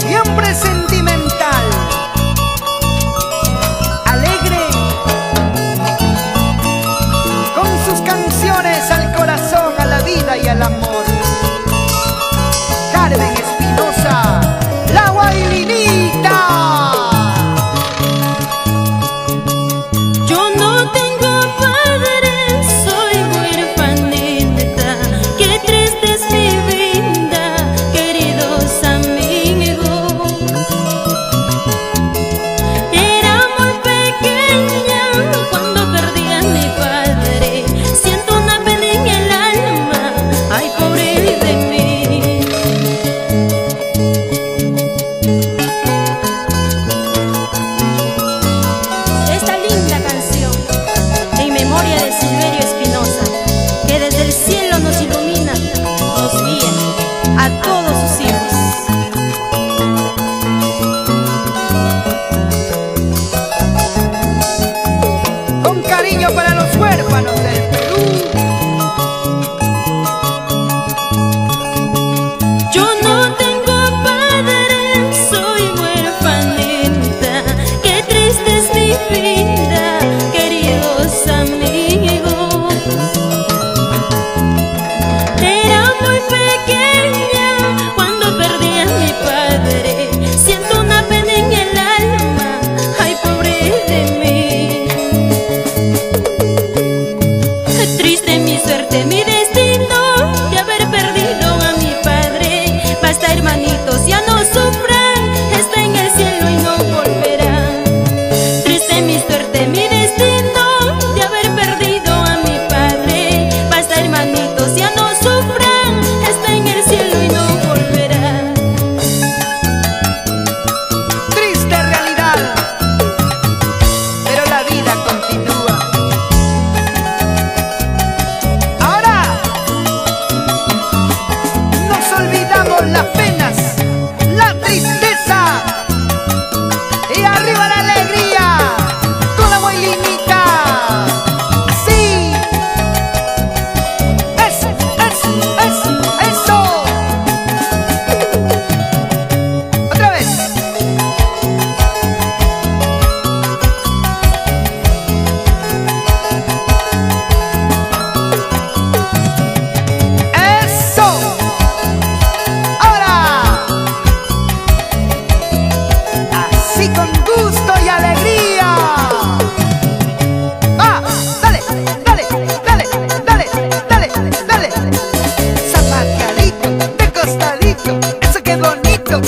Siempre sentimental, alegre, con sus canciones al corazón, a la vida y al amor. Carmen Espinosa, la Guailinita. Yo no tengo padre, soy huerfanita. Qué triste es mi vida, queridos amigos. Era muy pequeña cuando perdí a mi padre. Siento una pena en el alma, ay, pobre de mí. Esta linda canción en memoria de Silverio Espinosa, que desde el cielo nos ilumina, nos guía a todos sus hijos. Con cariño para los huérfanos del Perú. Yo no tengo padre, soy huerfanita. Qué triste es mi vida, queridos amigos. Era muy pequeña cuando perdí a mi padre. Siento una pena en el alma, ay, pobre de mí. Triste mi suerte, mi destino de haber perdido a mi padre. Basta, hermanitos, ya no sufran, está en el cielo y no volverá. Triste mi suerte, mi destino de haber perdido a mi padre. Basta, hermanitos, ya no sufran, está en el cielo y no volverá. Triste realidad, pero la vida continúa. Ahora nos olvidamos las penas, la tristeza, y arriba la alegría con la Guailinita. Así, eso. Otra vez. Eso. Ahora. Así con gusto y alegría. Va, dale, dale, dale, dale, dale, dale. Zapateadito, de costadito, eso qué bonito.